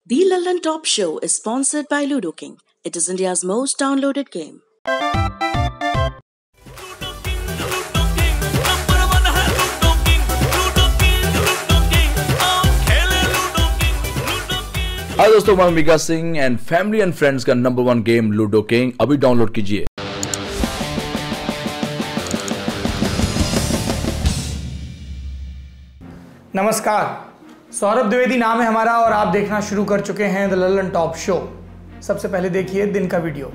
The London Top Show is sponsored by Ludo King. It is India's most downloaded game. Hi दोस्तों, मैं Mika Singh and family and friends का number 1 game Ludo King अभी download कीजिए। नमस्कार, सौरभ द्विवेदी नाम है हमारा और आप देखना शुरू कर चुके हैं द लंदन टॉप शो। सबसे पहले देखिए दिन का वीडियो।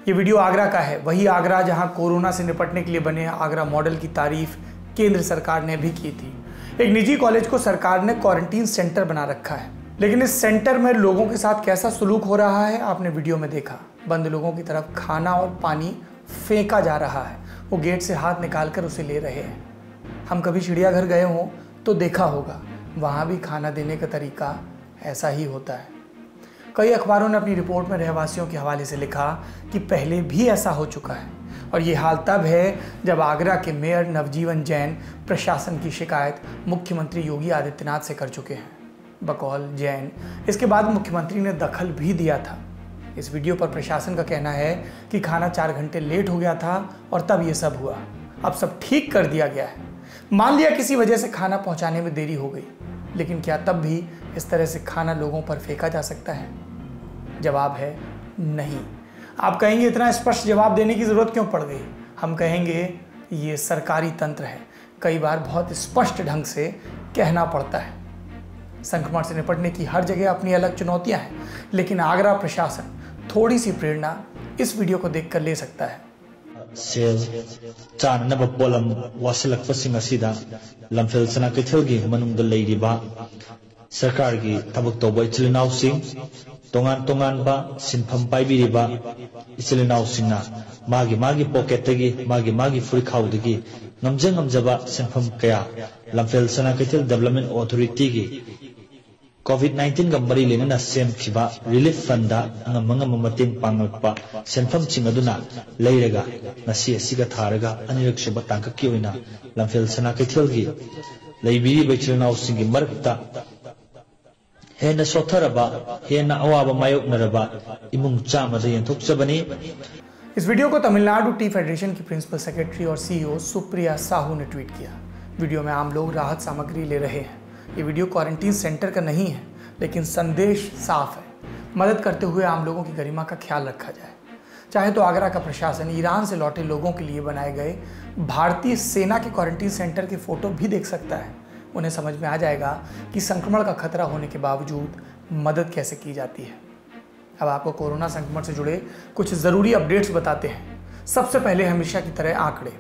ये वीडियो आगरा का है, वही आगरा जहां कोरोना से निपटने के लिए बने आगरा मॉडल की तारीफ केंद्र सरकार ने भी की थी। एक निजी कॉलेज को सरकार ने क्वारंटीन सेंटर बना रखा है, लेकिन इस सेंटर में लोगों के साथ कैसा सलूक हो रहा है आपने वीडियो में देखा। बंद लोगों की तरफ खाना और पानी फेंका जा रहा है, वो गेट से हाथ निकालकर उसे ले रहे हैं। हम कभी चिड़ियाघर गए हों तो देखा होगा, वहाँ भी खाना देने का तरीका ऐसा ही होता है। कई अखबारों ने अपनी रिपोर्ट में रहवासियों के हवाले से लिखा कि पहले भी ऐसा हो चुका है, और ये हाल तब है जब आगरा के मेयर नवजीवन जैन प्रशासन की शिकायत मुख्यमंत्री योगी आदित्यनाथ से कर चुके हैं। बकौल जैन इसके बाद मुख्यमंत्री ने दखल भी दिया था। इस वीडियो पर प्रशासन का कहना है कि खाना 4 घंटे लेट हो गया था और तब ये सब हुआ। अब सब ठीक कर दिया गया है। मान लिया किसी वजह से खाना पहुंचाने में देरी हो गई, लेकिन क्या तब भी इस तरह से खाना लोगों पर फेंका जा सकता है? जवाब है नहीं। आप कहेंगे इतना स्पष्ट जवाब देने की ज़रूरत क्यों पड़ गई? हम कहेंगे ये सरकारी तंत्र है, कई बार बहुत स्पष्ट ढंग से कहना पड़ता है। संक्रमण से निपटने की हर जगह अपनी अलग चुनौतियां हैं, लेकिन आगरा प्रशासन थोड़ी सी प्रेरणा इस वीडियो को देखकर ले सकता है। सेल चाननब पोलम वासलकपसिंग असिदा लमफेल सना कैथलगी मनुंग लैरिबा सरकार की थबक तौबा इचिलनाउसिंग तोंगान तोंगानबा सिनफम पाइबिरिबा इचिलनाउसिंगना मागी पॉकेटगी मागी फुरिखाउदगी नमजबा सिनफम कया लमफेल सना कैथल डेवलपमेंट अथॉरिटी की कोविड-19 का मरी लेना सेमखिबा रिलीफ फंड मतें पांगलपा सेंफम चिंगदुना लेरगा नसी असिगा थारगा अनिरक सुब तांककी ओइना लमफेल सना कैथलगी लैबिरिबा इचिलनाउसिंगी मरकता हेन सोथरबा हेन अवाबा मायोकनरबा इमुंग चामदा यंथोकचबनी। इस वीडियो को तमिलनाडु टी फेडरेशन की प्रिंसिपल सेक्रेटरी और सीईओ सुप्रिया साहू ने ट्वीट किया। वीडियो में आम लोग राहत सामग्री ले रहे हैं। ये वीडियो क्वारंटीन सेंटर का नहीं है, लेकिन संदेश साफ है, मदद करते हुए आम लोगों की गरिमा का ख्याल रखा जाए। चाहे तो आगरा का प्रशासन ईरान से लौटे लोगों के लिए बनाए गए भारतीय सेना के क्वारंटीन सेंटर के फोटो भी देख सकता है। उन्हें समझ में आ जाएगा कि संक्रमण का खतरा होने के बावजूद मदद कैसे की जाती है। अब आपको कोरोना संक्रमण से जुड़े कुछ ज़रूरी अपडेट्स बताते हैं। सबसे पहले हमेशा की तरह आंकड़े।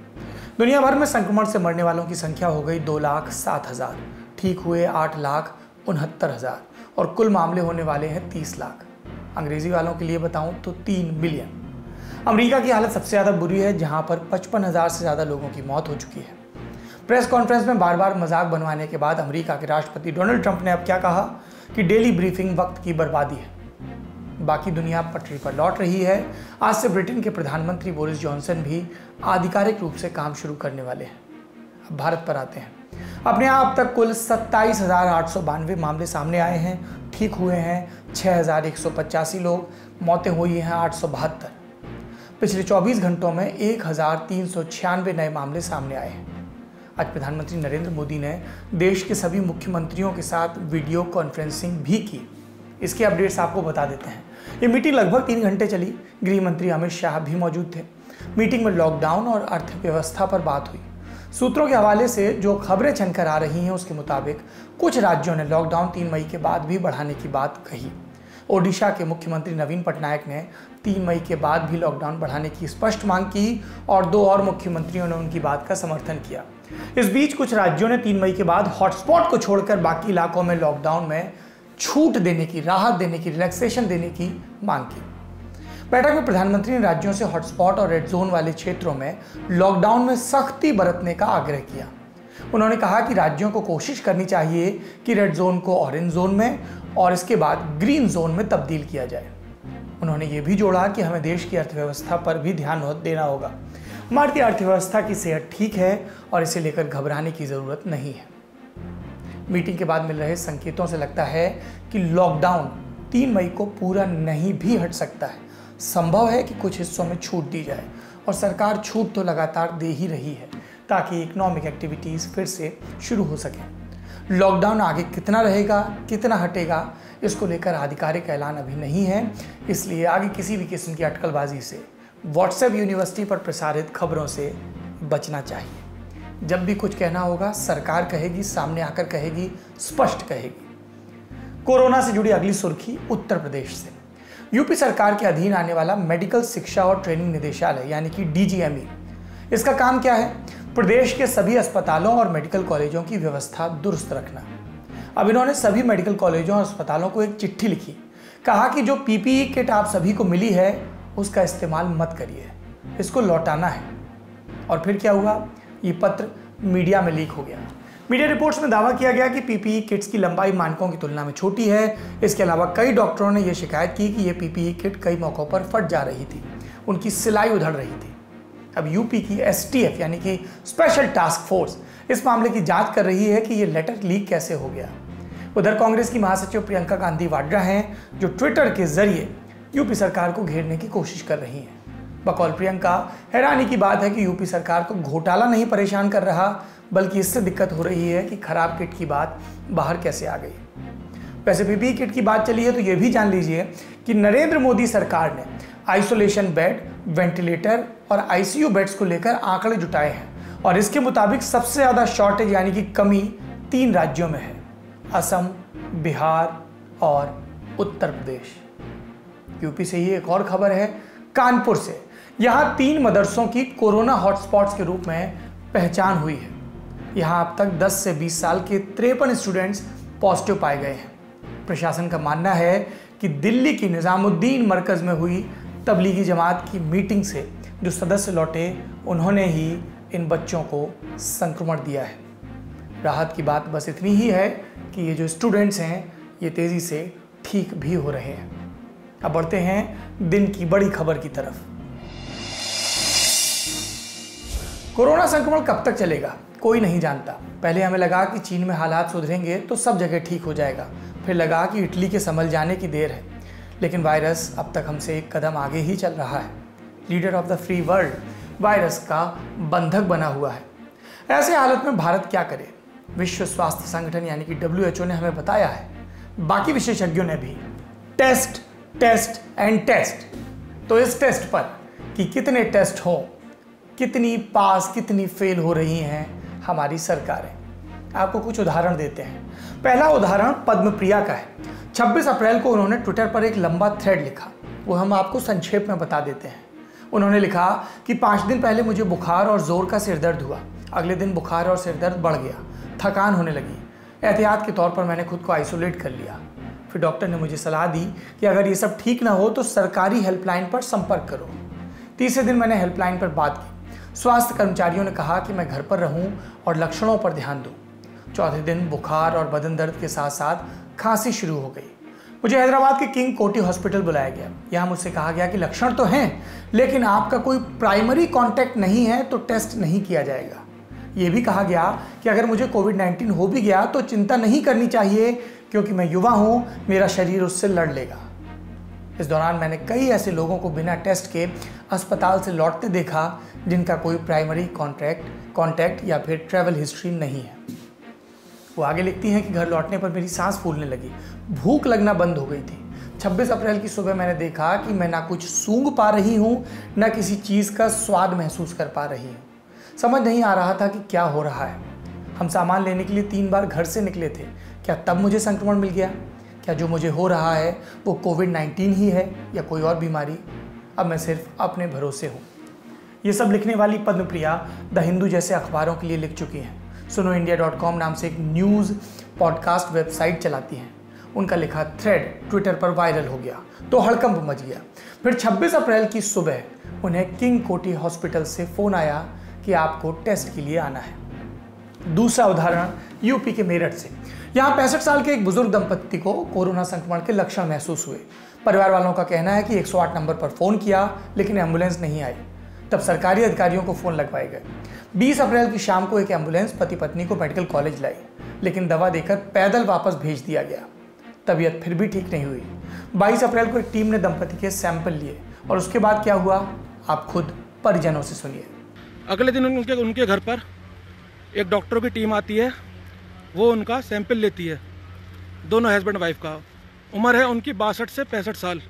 दुनिया भर में संक्रमण से मरने वालों की संख्या हो गई 2,07,000, ठीक हुए 8,69,000 और कुल मामले होने वाले हैं 30 लाख। अंग्रेजी वालों के लिए बताऊं तो 3 बिलियन। अमेरिका की हालत सबसे ज़्यादा बुरी है, जहां पर 55,000 से ज़्यादा लोगों की मौत हो चुकी है। प्रेस कॉन्फ्रेंस में बार बार मजाक बनवाने के बाद अमेरिका के राष्ट्रपति डोनाल्ड ट्रंप ने अब क्या कहा कि डेली ब्रीफिंग वक्त की बर्बादी है। बाकी दुनिया पटरी पर लौट रही है। आज से ब्रिटेन के प्रधानमंत्री बोरिस जॉनसन भी आधिकारिक रूप से काम शुरू करने वाले हैं। अब भारत पर आते हैं। अपने यहाँ अब तक कुल 27,892 मामले सामने आए हैं, ठीक हुए हैं 6,185 लोग, मौतें हुई हैं 872। पिछले 24 घंटों में 1,396 नए मामले सामने आए हैं। आज प्रधानमंत्री नरेंद्र मोदी ने देश के सभी मुख्यमंत्रियों के साथ वीडियो कॉन्फ्रेंसिंग भी की। इसके अपडेट्स आपको बता देते हैं। ये मीटिंग लगभग 3 घंटे चली। गृह मंत्री अमित शाह भी मौजूद थे। मीटिंग में लॉकडाउन और अर्थव्यवस्था पर बात हुई। सूत्रों के हवाले से जो खबरें चलकर आ रही हैं उसके मुताबिक कुछ राज्यों ने लॉकडाउन 3 मई के बाद भी बढ़ाने की बात कही। ओडिशा के मुख्यमंत्री नवीन पटनायक ने 3 मई के बाद भी लॉकडाउन बढ़ाने की स्पष्ट मांग की और 2 और मुख्यमंत्रियों ने उनकी बात का समर्थन किया। इस बीच कुछ राज्यों ने 3 मई के बाद हॉटस्पॉट को छोड़कर बाकी इलाकों में लॉकडाउन में छूट देने की, राहत देने की, रिलैक्सेशन देने की मांग की। बैठक में प्रधानमंत्री ने राज्यों से हॉटस्पॉट और रेड जोन वाले क्षेत्रों में लॉकडाउन में सख्ती बरतने का आग्रह किया। उन्होंने कहा कि राज्यों को कोशिश करनी चाहिए कि रेड जोन को ऑरेंज जोन में और इसके बाद ग्रीन जोन में तब्दील किया जाए। उन्होंने ये भी जोड़ा कि हमें देश की अर्थव्यवस्था पर भी ध्यान देना होगा। हमारी अर्थव्यवस्था की सेहत ठीक है और इसे लेकर घबराने की जरूरत नहीं है। मीटिंग के बाद मिल रहे संकेतों से लगता है कि लॉकडाउन 3 मई को पूरा नहीं भी हट सकता है। संभव है कि कुछ हिस्सों में छूट दी जाए और सरकार छूट तो लगातार दे ही रही है ताकि इकोनॉमिक एक्टिविटीज़ फिर से शुरू हो सकें। लॉकडाउन आगे कितना रहेगा, कितना हटेगा, इसको लेकर आधिकारिक ऐलान अभी नहीं है, इसलिए आगे किसी भी किस्म की अटकलबाजी से व्हाट्सएप यूनिवर्सिटी पर प्रसारित खबरों से बचना चाहिए। जब भी कुछ कहना होगा सरकार कहेगी, सामने आकर कहेगी, स्पष्ट कहेगी। कोरोना से जुड़ी अगली सुर्खी उत्तर प्रदेश से। यूपी सरकार के अधीन आने वाला मेडिकल शिक्षा और ट्रेनिंग निदेशालय यानी कि DGME, इसका काम क्या है? प्रदेश के सभी अस्पतालों और मेडिकल कॉलेजों की व्यवस्था दुरुस्त रखना। अब इन्होंने सभी मेडिकल कॉलेजों और अस्पतालों को एक चिट्ठी लिखी, कहा कि जो PPE किट आप सभी को मिली है उसका इस्तेमाल मत करिए, इसको लौटाना है। और फिर क्या हुआ? ये पत्र मीडिया में लीक हो गया। मीडिया रिपोर्ट्स में दावा किया गया कि PPE किट्स की लंबाई मानकों की तुलना में छोटी है। इसके अलावा कई डॉक्टरों ने यह शिकायत की कि ये PPE किट कई मौक़ों पर फट जा रही थी, उनकी सिलाई उधड़ रही थी। अब यूपी की STF यानी कि स्पेशल टास्क फोर्स इस मामले की जांच कर रही है कि ये लेटर लीक कैसे हो गया। उधर कांग्रेस की महासचिव प्रियंका गांधी वाड्रा हैं जो ट्विटर के जरिए यूपी सरकार को घेरने की कोशिश कर रही हैं। बकौल प्रियंका, हैरानी की बात है कि यूपी सरकार को घोटाला नहीं परेशान कर रहा, बल्कि इससे दिक्कत हो रही है कि खराब किट की बात बाहर कैसे आ गई। वैसे PPE किट की बात चली है तो ये भी जान लीजिए कि नरेंद्र मोदी सरकार ने आइसोलेशन बेड, वेंटिलेटर और ICU बेड्स को लेकर आंकड़े जुटाए हैं और इसके मुताबिक सबसे ज़्यादा शॉर्टेज यानी कि कमी 3 राज्यों में है, असम, बिहार और उत्तर प्रदेश। यूपी से ही एक और खबर है कानपुर से। यहाँ 3 मदरसों की कोरोना हॉटस्पॉट्स के रूप में पहचान हुई है। यहाँ अब तक 10 से 20 साल के 53 स्टूडेंट्स पॉजिटिव पाए गए हैं। प्रशासन का मानना है कि दिल्ली की निजामुद्दीन मरकज़ में हुई तबलीगी जमात की मीटिंग से जो सदस्य लौटे उन्होंने ही इन बच्चों को संक्रमण दिया है। राहत की बात बस इतनी ही है कि ये जो स्टूडेंट्स हैं ये तेज़ी से ठीक भी हो रहे हैं। अब बढ़ते हैं दिन की बड़ी खबर की तरफ। कोरोना संक्रमण कब तक चलेगा कोई नहीं जानता। पहले हमें लगा कि चीन में हालात सुधरेंगे तो सब जगह ठीक हो जाएगा, फिर लगा कि इटली के संभल जाने की देर है, लेकिन वायरस अब तक हमसे एक कदम आगे ही चल रहा है। Leader of the free world virus का बंधक बना हुआ है। ऐसे हालत में भारत क्या करे? विश्व स्वास्थ्य संगठन यानी कि WHO ने हमें बताया है, बाकी विशेषज्ञों ने भी, टेस्ट टेस्ट एंड टेस्ट। तो इस टेस्ट पर कि कितने टेस्ट हो, कितनी पास कितनी फेल हो रही हैं हमारी सरकारें। आपको कुछ उदाहरण देते हैं। पहला उदाहरण पद्मप्रिया का है। 26 अप्रैल को उन्होंने ट्विटर पर एक लंबा थ्रेड लिखा, वो हम आपको संक्षेप में बता देते हैं। उन्होंने लिखा कि 5 दिन पहले मुझे बुखार और जोर का सिर दर्द हुआ, अगले दिन बुखार और सिर दर्द बढ़ गया, थकान होने लगी। एहतियात के तौर पर मैंने खुद को आइसोलेट कर लिया। फिर डॉक्टर ने मुझे सलाह दी कि अगर ये सब ठीक ना हो तो सरकारी हेल्पलाइन पर संपर्क करो। तीसरे दिन मैंने हेल्पलाइन पर बात की। स्वास्थ्य कर्मचारियों ने कहा कि मैं घर पर रहूं और लक्षणों पर ध्यान दूं। चौथे दिन बुखार और बदन दर्द के साथ साथ खांसी शुरू हो गई। मुझे हैदराबाद के किंग कोटी हॉस्पिटल बुलाया गया। यहाँ मुझसे कहा गया कि लक्षण तो हैं, लेकिन आपका कोई प्राइमरी कॉन्टैक्ट नहीं है तो टेस्ट नहीं किया जाएगा। ये भी कहा गया कि अगर मुझे कोविड-19 हो भी गया तो चिंता नहीं करनी चाहिए, क्योंकि मैं युवा हूँ, मेरा शरीर उससे लड़ लेगा। इस दौरान मैंने कई ऐसे लोगों को बिना टेस्ट के अस्पताल से लौटते देखा जिनका कोई प्राइमरी कॉन्टैक्ट या फिर ट्रैवल हिस्ट्री नहीं है। वो आगे लिखती हैं कि घर लौटने पर मेरी सांस फूलने लगी, भूख लगना बंद हो गई थी। 26 अप्रैल की सुबह मैंने देखा कि मैं ना कुछ सूंघ पा रही हूँ, ना किसी चीज़ का स्वाद महसूस कर पा रही हूँ। समझ नहीं आ रहा था कि क्या हो रहा है। हम सामान लेने के लिए 3 बार घर से निकले थे। क्या तब मुझे संक्रमण मिल गया? क्या जो मुझे हो रहा है वो कोविड-19 ही है या कोई और बीमारी? अब मैं सिर्फ अपने भरोसे हूँ। ये सब लिखने वाली पद्मप्रिया द हिंदू जैसे अखबारों के लिए लिख चुकी हैं। sunoindia.com नाम से एक न्यूज़ पॉडकास्ट वेबसाइट चलाती हैं। उनका लिखा थ्रेड ट्विटर पर वायरल हो गया तो हड़कंप मच गया। फिर 26 अप्रैल की सुबह उन्हें किंग कोटी हॉस्पिटल से फ़ोन आया कि आपको टेस्ट के लिए आना है। दूसरा उदाहरण यूपी के मेरठ से। यहाँ 65 साल के एक बुजुर्ग दंपत्ति को कोरोना संक्रमण के लक्षण महसूस हुए। परिवार वालों का कहना है कि 108 नंबर पर फ़ोन किया लेकिन एम्बुलेंस नहीं आई। तब सरकारी अधिकारियों को फ़ोन लगवाए गए। 20 अप्रैल की शाम को एक एम्बुलेंस पति पत्नी को मेडिकल कॉलेज लाई, लेकिन दवा देकर पैदल वापस भेज दिया गया। तबीयत फिर भी ठीक नहीं हुई। 22 अप्रैल को एक टीम ने दंपति के सैंपल लिए और उसके बाद क्या हुआ आप खुद परिजनों से सुनिए। अगले दिन उनके घर पर एक डॉक्टरों की टीम आती है, वो उनका सैंपल लेती है। दोनों हस्बैंड वाइफ का उम्र है उनकी 62 से 65 साल,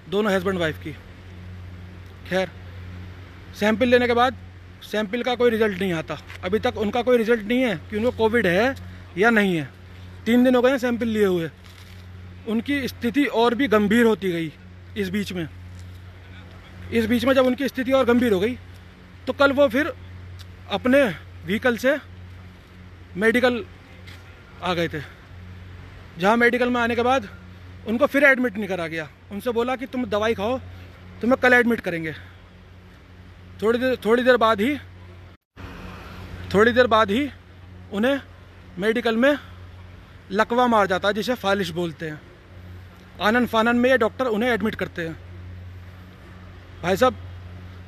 दोनों हस्बैंड वाइफ की। खैर, सैंपल लेने के बाद सैंपल का कोई रिजल्ट नहीं आता। अभी तक उनका कोई रिजल्ट नहीं है कि उनको कोविड है या नहीं है। 3 दिन हो गए हैं सैंपल लिए हुए। उनकी स्थिति और भी गंभीर होती गई। इस बीच में जब उनकी स्थिति और गंभीर हो गई तो कल वो फिर अपने व्हीकल से मेडिकल आ गए थे। जहाँ मेडिकल में आने के बाद उनको फिर एडमिट नहीं करा गया। उनसे बोला कि तुम दवाई खाओ, तुम्हें कल एडमिट करेंगे। थोड़ी देर बाद ही उन्हें मेडिकल में लकवा मार जाता है, जिसे फालिश बोलते हैं। आनन फानन में ये डॉक्टर उन्हें एडमिट करते हैं भाई साहब,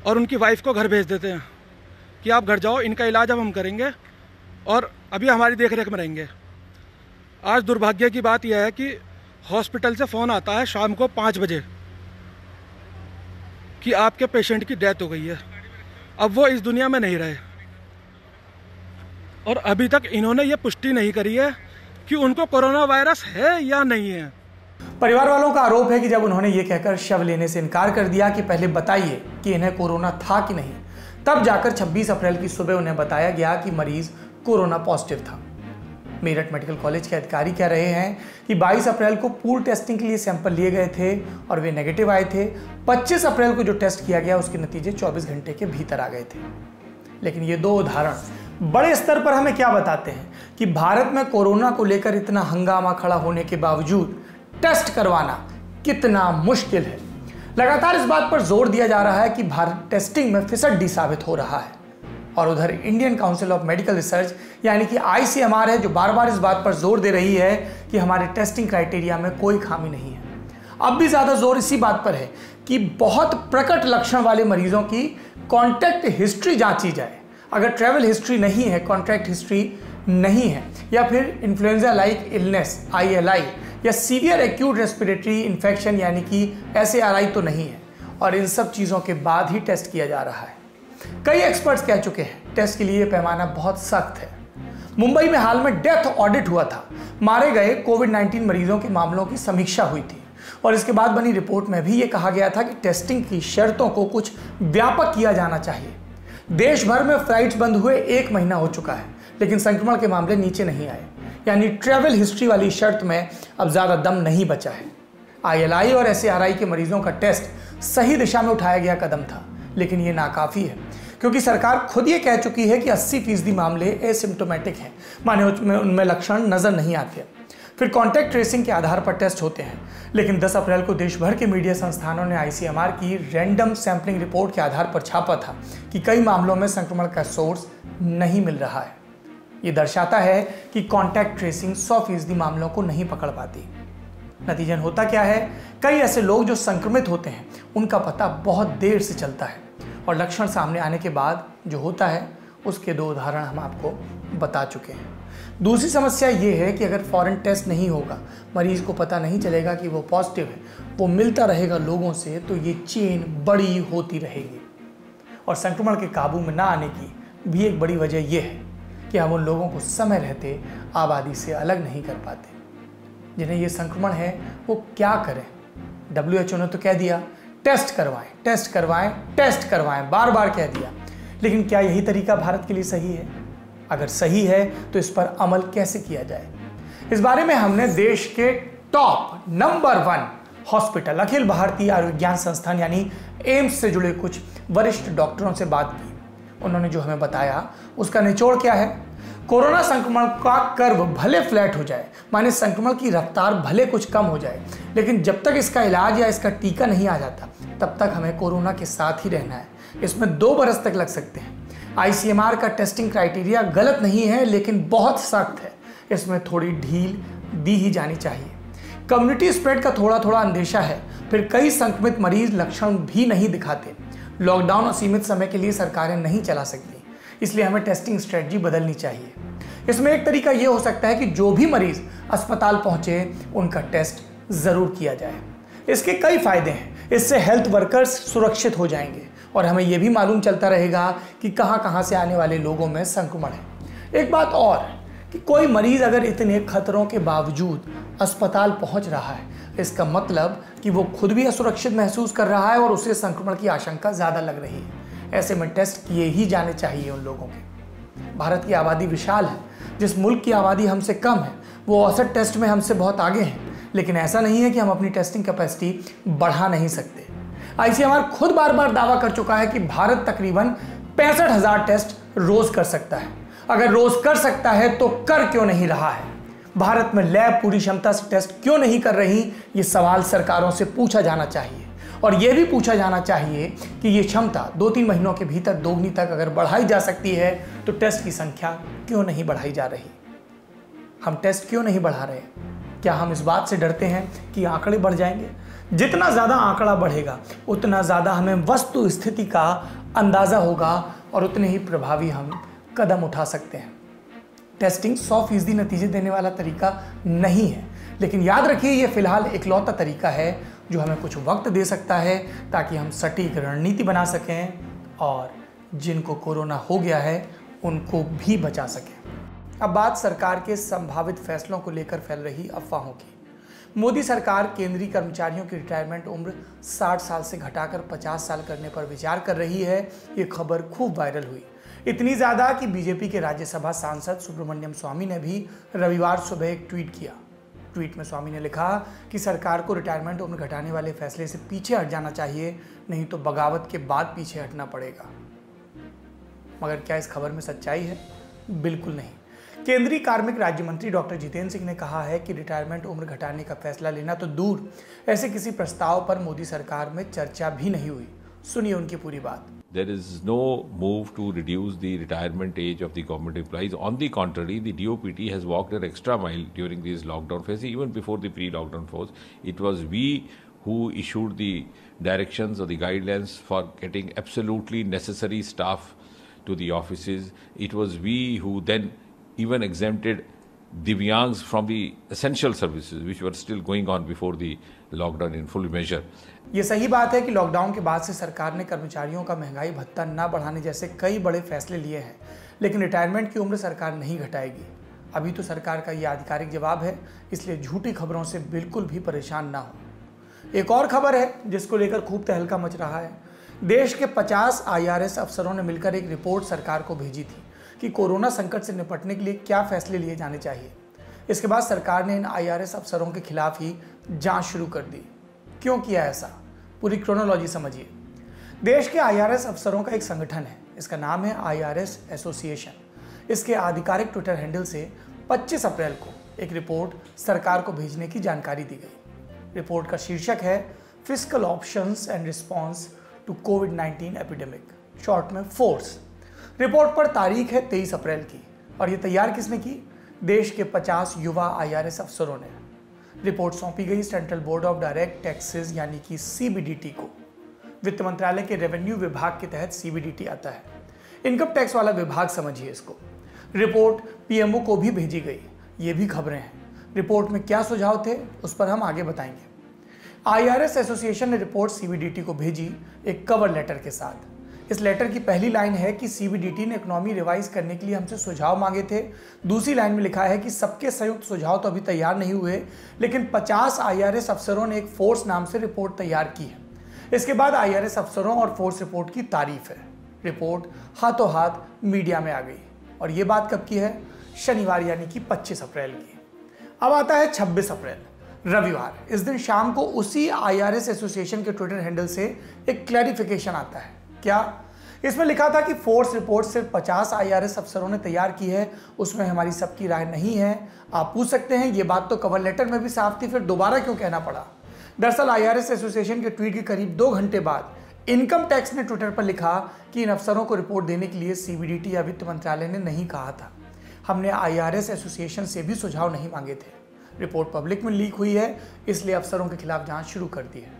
और उनकी वाइफ को घर भेज देते हैं कि आप घर जाओ, इनका इलाज अब हम करेंगे और अभी हमारी देखरेख में रहेंगे। आज दुर्भाग्य की बात यह है कि हॉस्पिटल से फ़ोन आता है शाम को 5 बजे कि आपके पेशेंट की डेथ हो गई है। अब वो इस दुनिया में नहीं रहे और अभी तक इन्होंने ये पुष्टि नहीं करी है कि उनको कोरोना वायरस है या नहीं है। परिवार वालों का आरोप है कि जब उन्होंने ये कहकर शव लेने से इनकार कर दिया कि पहले बताइए कि इन्हें कोरोना था कि नहीं, तब जाकर 26 अप्रैल की सुबह उन्हें बताया गया कि मरीज कोरोना पॉजिटिव था। मेरठ मेडिकल कॉलेज के अधिकारी कह रहे हैं कि 22 अप्रैल को पूल टेस्टिंग के लिए सैंपल लिए गए थे और वे नेगेटिव आए थे। 25 अप्रैल को जो टेस्ट किया गया उसके नतीजे 24 घंटे के भीतर आ गए थे। लेकिन ये 2 उदाहरण बड़े स्तर पर हमें क्या बताते हैं कि भारत में कोरोना को लेकर इतना हंगामा खड़ा होने के बावजूद टेस्ट करवाना कितना मुश्किल है। लगातार इस बात पर जोर दिया जा रहा है कि भारत टेस्टिंग में फिसड्डी साबित हो रहा है और उधर Indian council of medical research यानी कि ICMR है जो बार बार इस बात पर जोर दे रही है कि हमारे टेस्टिंग क्राइटेरिया में कोई खामी नहीं है। अब भी ज़्यादा जोर इसी बात पर है कि बहुत प्रकट लक्षण वाले मरीजों की कॉन्टैक्ट हिस्ट्री जांची जाए। अगर ट्रैवल हिस्ट्री नहीं है, कॉन्टैक्ट हिस्ट्री नहीं है या फिर इन्फ्लुएंजा लाइक इलनेस ILI या सीवियर एक्यूट रेस्पिरेटरी इन्फेक्शन यानी कि SARI तो नहीं है, और इन सब चीज़ों के बाद ही टेस्ट किया जा रहा है। कई एक्सपर्ट्स कह चुके हैं टेस्ट के लिए पैमाना बहुत सख्त है। मुंबई में हाल में डेथ ऑडिट हुआ था। मारे गए कोविड-19 मरीजों के मामलों की समीक्षा हुई थी और इसके बाद बनी रिपोर्ट में भी ये कहा गया था कि टेस्टिंग की शर्तों को कुछ व्यापक किया जाना चाहिए। देश भर में फ्लाइट्स बंद हुए 1 महीना हो चुका है लेकिन संक्रमण के मामले नीचे नहीं आए, यानी ट्रैवल हिस्ट्री वाली शर्त में अब ज़्यादा दम नहीं बचा है। ILI और SARI के मरीजों का टेस्ट सही दिशा में उठाया गया कदम था, लेकिन ये नाकाफ़ी है क्योंकि सरकार खुद ये कह चुकी है कि 80% मामले एसिम्टोमेटिक हैं, माने उनमें लक्षण नज़र नहीं आते। फिर कॉन्टैक्ट ट्रेसिंग के आधार पर टेस्ट होते हैं, लेकिन 10 अप्रैल को देश भर के मीडिया संस्थानों ने ICMR की रैंडम सैंपलिंग रिपोर्ट के आधार पर छापा था कि कई मामलों में संक्रमण का सोर्स नहीं मिल रहा है। ये दर्शाता है कि कॉन्टैक्ट ट्रेसिंग 100% मामलों को नहीं पकड़ पाती। नतीजन होता क्या है, कई ऐसे लोग जो संक्रमित होते हैं उनका पता बहुत देर से चलता है और लक्षण सामने आने के बाद जो होता है उसके 2 उदाहरण हम आपको बता चुके हैं। दूसरी समस्या ये है कि अगर फॉरेन टेस्ट नहीं होगा, मरीज को पता नहीं चलेगा कि वो पॉजिटिव है, वो मिलता रहेगा लोगों से, तो ये चेन बड़ी होती रहेगी। और संक्रमण के काबू में ना आने की भी एक बड़ी वजह यह है कि हम उन लोगों को समय रहते आबादी से अलग नहीं कर पाते। जिन्हें ये संक्रमण है वो क्या करें? WHO ने तो कह दिया टेस्ट करवाएं, टेस्ट करवाएं, टेस्ट करवाएं, बार बार कह दिया, लेकिन क्या यही तरीका भारत के लिए सही है? अगर सही है तो इस पर अमल कैसे किया जाए? इस बारे में हमने देश के top number 1 hospital Akhil Bharatiya Ayurvigyan संस्थान यानी एम्स से जुड़े कुछ वरिष्ठ डॉक्टरों से बात की। उन्होंने जो हमें बताया उसका निचोड़ क्या है। कोरोना संक्रमण का कर्व भले फ्लैट हो जाए, माने संक्रमण की रफ्तार भले कुछ कम हो जाए, लेकिन जब तक इसका इलाज या इसका टीका नहीं आ जाता तब तक हमें कोरोना के साथ ही रहना है। इसमें 2 बरस तक लग सकते हैं। ICMR का टेस्टिंग क्राइटेरिया गलत नहीं है, लेकिन बहुत सख्त है। इसमें थोड़ी ढील दी ही जानी चाहिए। कम्युनिटी स्प्रेड का थोड़ा थोड़ा अंदेशा है, फिर कई संक्रमित मरीज लक्षण भी नहीं दिखाते। लॉकडाउन असीमित समय के लिए सरकारें नहीं चला सकती, इसलिए हमें टेस्टिंग स्ट्रेटजी बदलनी चाहिए। इसमें एक तरीका यह हो सकता है कि जो भी मरीज अस्पताल पहुंचे उनका टेस्ट जरूर किया जाए। इसके कई फायदे हैं। इससे हेल्थ वर्कर्स सुरक्षित हो जाएंगे और हमें यह भी मालूम चलता रहेगा कि कहां से आने वाले लोगों में संक्रमण है। एक बात और कि कोई मरीज अगर इतने खतरों के बावजूद अस्पताल पहुंच रहा है, इसका मतलब कि वो खुद भी असुरक्षित महसूस कर रहा है और उसे संक्रमण की आशंका ज्यादा लग रही है। ऐसे में टेस्ट किए ही जाने चाहिए उन लोगों के। भारत की आबादी विशाल है। जिस मुल्क की आबादी हमसे कम है वो औसत टेस्ट में हमसे बहुत आगे हैं, लेकिन ऐसा नहीं है कि हम अपनी टेस्टिंग कैपेसिटी बढ़ा नहीं सकते। ICMR खुद बार बार दावा कर चुका है कि भारत तकरीबन 65,000 टेस्ट रोज कर सकता है। अगर रोज कर सकता है तो कर क्यों नहीं रहा है? भारत में लैब पूरी क्षमता से टेस्ट क्यों नहीं कर रही? ये सवाल सरकारों से पूछा जाना चाहिए और यह भी पूछा जाना चाहिए कि ये क्षमता 2-3 महीनों के भीतर दोगुनी तक अगर बढ़ाई जा सकती है तो टेस्ट की संख्या क्यों नहीं बढ़ाई जा रही? हम टेस्ट क्यों नहीं बढ़ा रहे? क्या हम इस बात से डरते हैं कि आंकड़े बढ़ जाएंगे? जितना ज़्यादा आंकड़ा बढ़ेगा उतना ज़्यादा हमें वस्तु स्थिति का अंदाज़ा होगा और उतने ही प्रभावी हम कदम उठा सकते हैं। टेस्टिंग 100% नतीजे देने वाला तरीका नहीं है, लेकिन याद रखिए ये फिलहाल इकलौता तरीका है जो हमें कुछ वक्त दे सकता है ताकि हम सटीक रणनीति बना सकें और जिनको कोरोना हो गया है उनको भी बचा सकें। अब बात सरकार के संभावित फैसलों को लेकर फैल रही अफवाहों की। मोदी सरकार केंद्रीय कर्मचारियों की रिटायरमेंट उम्र 60 साल से घटाकर 50 साल करने पर विचार कर रही है। ये खबर खूब वायरल हुई, इतनी ज़्यादा कि बीजेपी के राज्यसभा सांसद सुब्रमण्यम स्वामी ने भी रविवार सुबह एक ट्वीट किया। ट्वीट में स्वामी ने लिखा कि सरकार को रिटायरमेंट उम्र घटाने वाले फैसले से पीछे हट जाना चाहिए, नहीं तो बगावत के बाद पीछे हटना पड़ेगा। मगर क्या इस खबर में सच्चाई है? बिल्कुल नहीं। केंद्रीय कार्मिक राज्य मंत्री डॉक्टर जितेंद्र सिंह ने कहा है कि रिटायरमेंट उम्र घटाने का फैसला लेना तो दूर, ऐसे किसी प्रस्ताव पर मोदी सरकार में चर्चा भी नहीं हुई। सुनिए उनकी पूरी बात। There is no move to reduce the retirement age of the government employees. On the contrary, the DOPT has walked an extra mile during these lockdown phases, even before the pre-lockdown phase. It was we who issued the directions or the guidelines for getting absolutely necessary staff to the offices. It was we who then even exempted Divyangs from the essential services which were still going on before the lockdown in full measure. ये सही बात है कि lockdown के बाद से सरकार ने कर्मचारियों का महंगाई भत्ता न बढ़ाने जैसे कई बड़े फैसले लिए हैं, लेकिन रिटायरमेंट की उम्र सरकार नहीं घटाएगी। अभी तो सरकार का ये आधिकारिक जवाब है, इसलिए झूठी खबरों से बिल्कुल भी परेशान ना हो। एक और खबर है जिसको लेकर खूब तहलका मच रहा है। देश के 50 IRS अफसरों ने मिलकर एक रिपोर्ट सरकार को भेजी थी कि कोरोना संकट से निपटने के लिए क्या फैसले लिए जाने चाहिए। इसके बाद सरकार ने इन IRS अफसरों के खिलाफ ही जांच शुरू कर दी। क्यों किया ऐसा? पूरी क्रोनोलॉजी समझिए। देश के IRS अफसरों का एक संगठन है, इसका नाम है IRS एसोसिएशन। इसके आधिकारिक ट्विटर हैंडल से 25 अप्रैल को एक रिपोर्ट सरकार को भेजने की जानकारी दी गई। रिपोर्ट का शीर्षक है fiscal options and response to कोविड-19 एपिडेमिक, शॉर्ट में फोर्स। रिपोर्ट पर तारीख है 23 अप्रैल की और ये तैयार किसने की? देश के 50 युवा IRS अफसरों ने। रिपोर्ट सौंपी गई central board of direct taxes यानी कि CBDT को। वित्त मंत्रालय के रेवेन्यू विभाग के तहत CBDT आता है, इनकम टैक्स वाला विभाग समझिए इसको। रिपोर्ट PMO को भी भेजी गई। ये भी खबरें हैं। रिपोर्ट में क्या सुझाव थे उस पर हम आगे बताएंगे। IRS एसोसिएशन ने रिपोर्ट CBDT को भेजी एक कवर लेटर के साथ। इस लेटर की पहली लाइन है कि CBDT ने इकोनॉमी रिवाइज करने के लिए हमसे सुझाव मांगे थे। दूसरी लाइन में लिखा है कि सबके संयुक्त सुझाव तो अभी तैयार नहीं हुए, लेकिन 50 IRS अफसरों ने एक फोर्स नाम से रिपोर्ट तैयार की है। इसके बाद IRS अफसरों और फोर्स रिपोर्ट की तारीफ है। रिपोर्ट हाथों हाथ मीडिया में आ गई और ये बात कब की है? शनिवार यानी कि 25 अप्रैल की। अब आता है 26 अप्रैल। रविवार, इस दिन शाम को उसी IRS एसोसिएशन के ट्विटर हैंडल से एक क्लैरिफिकेशन आता है। क्या? इसमें लिखा था कि फोर्स रिपोर्ट सिर्फ 50 IRS अफसरों ने तैयार की है, उसमें हमारी सबकी राय नहीं है। आप पूछ सकते हैं ये बात तो कवर लेटर में भी साफ थी, फिर दोबारा क्यों कहना पड़ा? दरअसल IRS एसोसिएशन के ट्वीट के करीब 2 घंटे बाद इनकम टैक्स ने ट्विटर पर लिखा कि इन अफसरों को रिपोर्ट देने के लिए CBDT या वित्त मंत्रालय ने नहीं कहा था। हमने IRS एसोसिएशन से भी सुझाव नहीं मांगे थे। रिपोर्ट पब्लिक में लीक हुई है, इसलिए अफसरों के खिलाफ जांच शुरू कर दी है।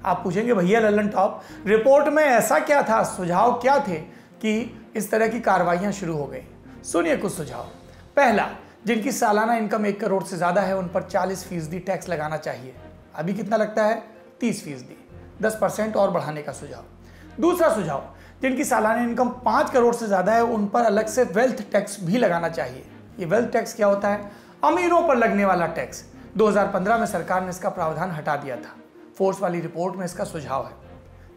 आप पूछेंगे भैया लल्लन टॉप, रिपोर्ट में ऐसा क्या था, सुझाव क्या थे कि इस तरह की कार्रवाइयां शुरू हो गई? सुनिए कुछ सुझाव। पहला, जिनकी सालाना इनकम 1 करोड़ से ज्यादा है उन पर 40% टैक्स लगाना चाहिए। अभी कितना लगता है? 30%, 10% और बढ़ाने का सुझाव। दूसरा सुझाव, जिनकी सालाना इनकम 5 करोड़ से ज्यादा है उन पर अलग से वेल्थ टैक्स भी लगाना चाहिए। ये वेल्थ टैक्स क्या होता है? अमीरों पर लगने वाला टैक्स। 2015 में सरकार ने इसका प्रावधान हटा दिया था। फोर्स वाली रिपोर्ट में इसका सुझाव है।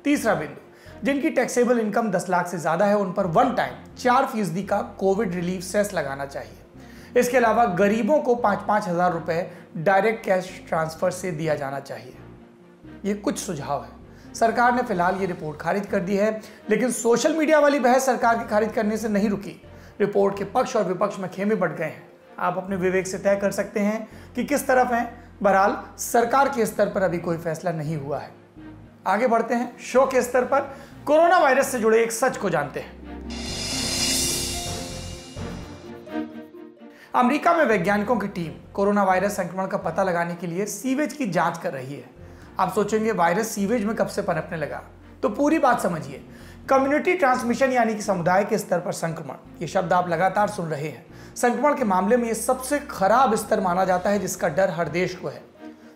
तीसरा बिंदु, जिनकी टैक्सेबल इनकम 10 लाख से ज्यादा है उन पर वन टाइम 4% का कोविड रिलीफ सेस लगाना चाहिए। इसके अलावा गरीबों को 5-5 हजार रुपए डायरेक्ट कैश ट्रांसफर से दिया जाना चाहिए। ये कुछ सुझाव है। सरकार ने फिलहाल ये रिपोर्ट खारिज कर दी है, लेकिन सोशल मीडिया वाली बहस सरकार के खारिज करने से नहीं रुकी। रिपोर्ट के पक्ष और विपक्ष में खेमे बढ़ गए हैं। आप अपने विवेक से तय कर सकते हैं कि किस तरफ हैं। बहरहाल सरकार के स्तर पर अभी कोई फैसला नहीं हुआ है। आगे बढ़ते हैं, शो के स्तर पर कोरोना वायरस से जुड़े एक सच को जानते हैं। अमेरिका में वैज्ञानिकों की टीम कोरोना वायरस संक्रमण का पता लगाने के लिए सीवेज की जांच कर रही है। आप सोचेंगे वायरस सीवेज में कब से पनपने लगा? तो पूरी बात समझिए। कम्युनिटी ट्रांसमिशन यानी कि समुदाय के स्तर पर संक्रमण, ये शब्द आप लगातार सुन रहे हैं। संक्रमण के मामले में ये सबसे खराब स्तर माना जाता है जिसका डर हर देश को है।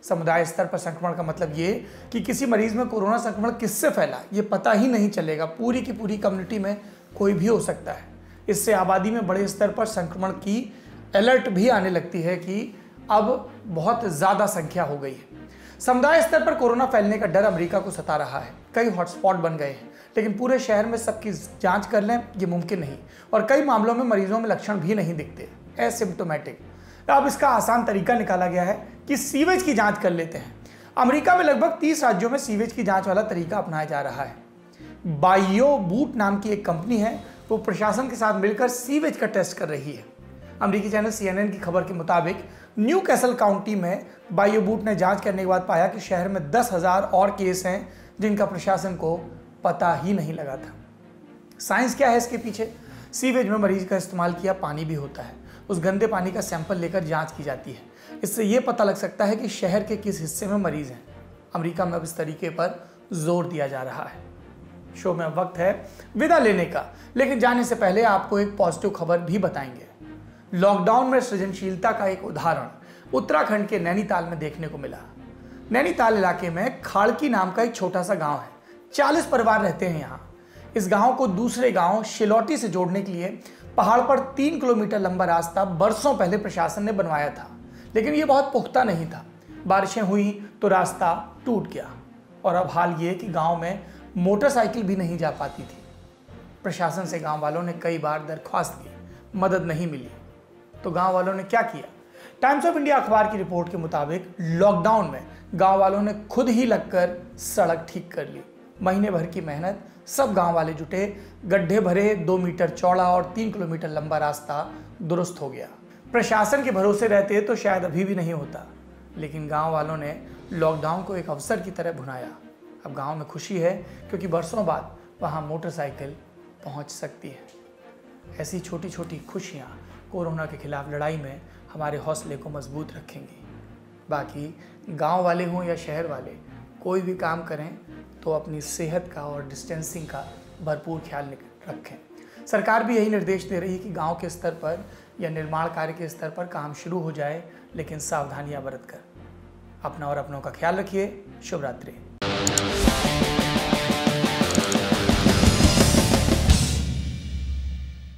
समुदाय स्तर पर संक्रमण का मतलब ये कि किसी मरीज में कोरोना संक्रमण किससे फैला ये पता ही नहीं चलेगा। पूरी की पूरी कम्युनिटी में कोई भी हो सकता है। इससे आबादी में बड़े स्तर पर संक्रमण की अलर्ट भी आने लगती है कि अब बहुत ज़्यादा संख्या हो गई है। समुदाय स्तर पर कोरोना फैलने का डर अमेरिका को सता रहा है। कई हॉटस्पॉट बन गए हैं, लेकिन पूरे शहर में सबकी जांच कर लें ये मुमकिन नहीं, और कई मामलों में मरीजों में लक्षण भी नहीं दिखते, एसिम्प्टोमेटिक। अब इसका आसान तरीका निकाला गया है कि सीवेज की जांच कर लेते हैं। अमेरिका में लगभग 30 राज्यों में सीवेज की जांच वाला तरीका अपनाया जा रहा है। बायोबूट नाम की एक कंपनी है, वो प्रशासन के साथ मिलकर सीवेज का टेस्ट कर रही है। अमेरिकी चैनल CNN की खबर के मुताबिक न्यू कैसल काउंटी में बायोबूट ने जांच करने के बाद पाया कि शहर में 10,000 और केस हैं जिनका प्रशासन को पता ही नहीं लगा था। साइंस क्या है इसके पीछे? सीवेज में मरीज का इस्तेमाल किया पानी भी होता है। उस गंदे पानी का सैंपल लेकर जांच की जाती है। इससे यह पता लग सकता है कि शहर के किस हिस्से में मरीज हैं। अमेरिका में अब इस तरीके पर जोर दिया जा रहा है। शो में अब वक्त है विदा लेने का, लेकिन जाने से पहले आपको एक पॉजिटिव खबर भी बताएंगे। लॉकडाउन में सृजनशीलता का एक उदाहरण उत्तराखंड के नैनीताल में देखने को मिला। नैनीताल इलाके में खाड़की नाम का एक छोटा सा गांव है। 40 परिवार रहते हैं यहाँ। इस गांव को दूसरे गांव शिलौटी से जोड़ने के लिए पहाड़ पर 3 किलोमीटर लंबा रास्ता बरसों पहले प्रशासन ने बनवाया था, लेकिन ये बहुत पुख्ता नहीं था। बारिशें हुई तो रास्ता टूट गया, और अब हाल ये कि गांव में मोटरसाइकिल भी नहीं जा पाती थी। प्रशासन से गांव वालों ने कई बार दरख्वास्त की, मदद नहीं मिली, तो गांव वालों ने क्या किया? टाइम्स ऑफ इंडिया अखबार की रिपोर्ट के मुताबिक लॉकडाउन में गांव वालों ने खुद ही लगकर सड़क ठीक कर ली। महीने भर की मेहनत, सब गांव वाले जुटे, गड्ढे भरे, 2 मीटर चौड़ा और 3 किलोमीटर लंबा रास्ता दुरुस्त हो गया। प्रशासन के भरोसे रहते तो शायद अभी भी नहीं होता, लेकिन गांव वालों ने लॉकडाउन को एक अवसर की तरह भुनाया। अब गांव में खुशी है क्योंकि बरसों बाद वहां मोटरसाइकिल पहुंच सकती है। ऐसी छोटी छोटी खुशियां कोरोना के खिलाफ लड़ाई में हमारे हौसले को मजबूत रखेंगी। बाकी गांव वाले हों या शहर वाले, कोई भी काम करें तो अपनी सेहत का और डिस्टेंसिंग का भरपूर ख्याल रखें। सरकार भी यही निर्देश दे रही है कि गांव के स्तर पर या निर्माण कार्य के स्तर पर काम शुरू हो जाए, लेकिन सावधानियां बरत कर। अपना और अपनों का ख्याल रखिए। शुभ रात्रि।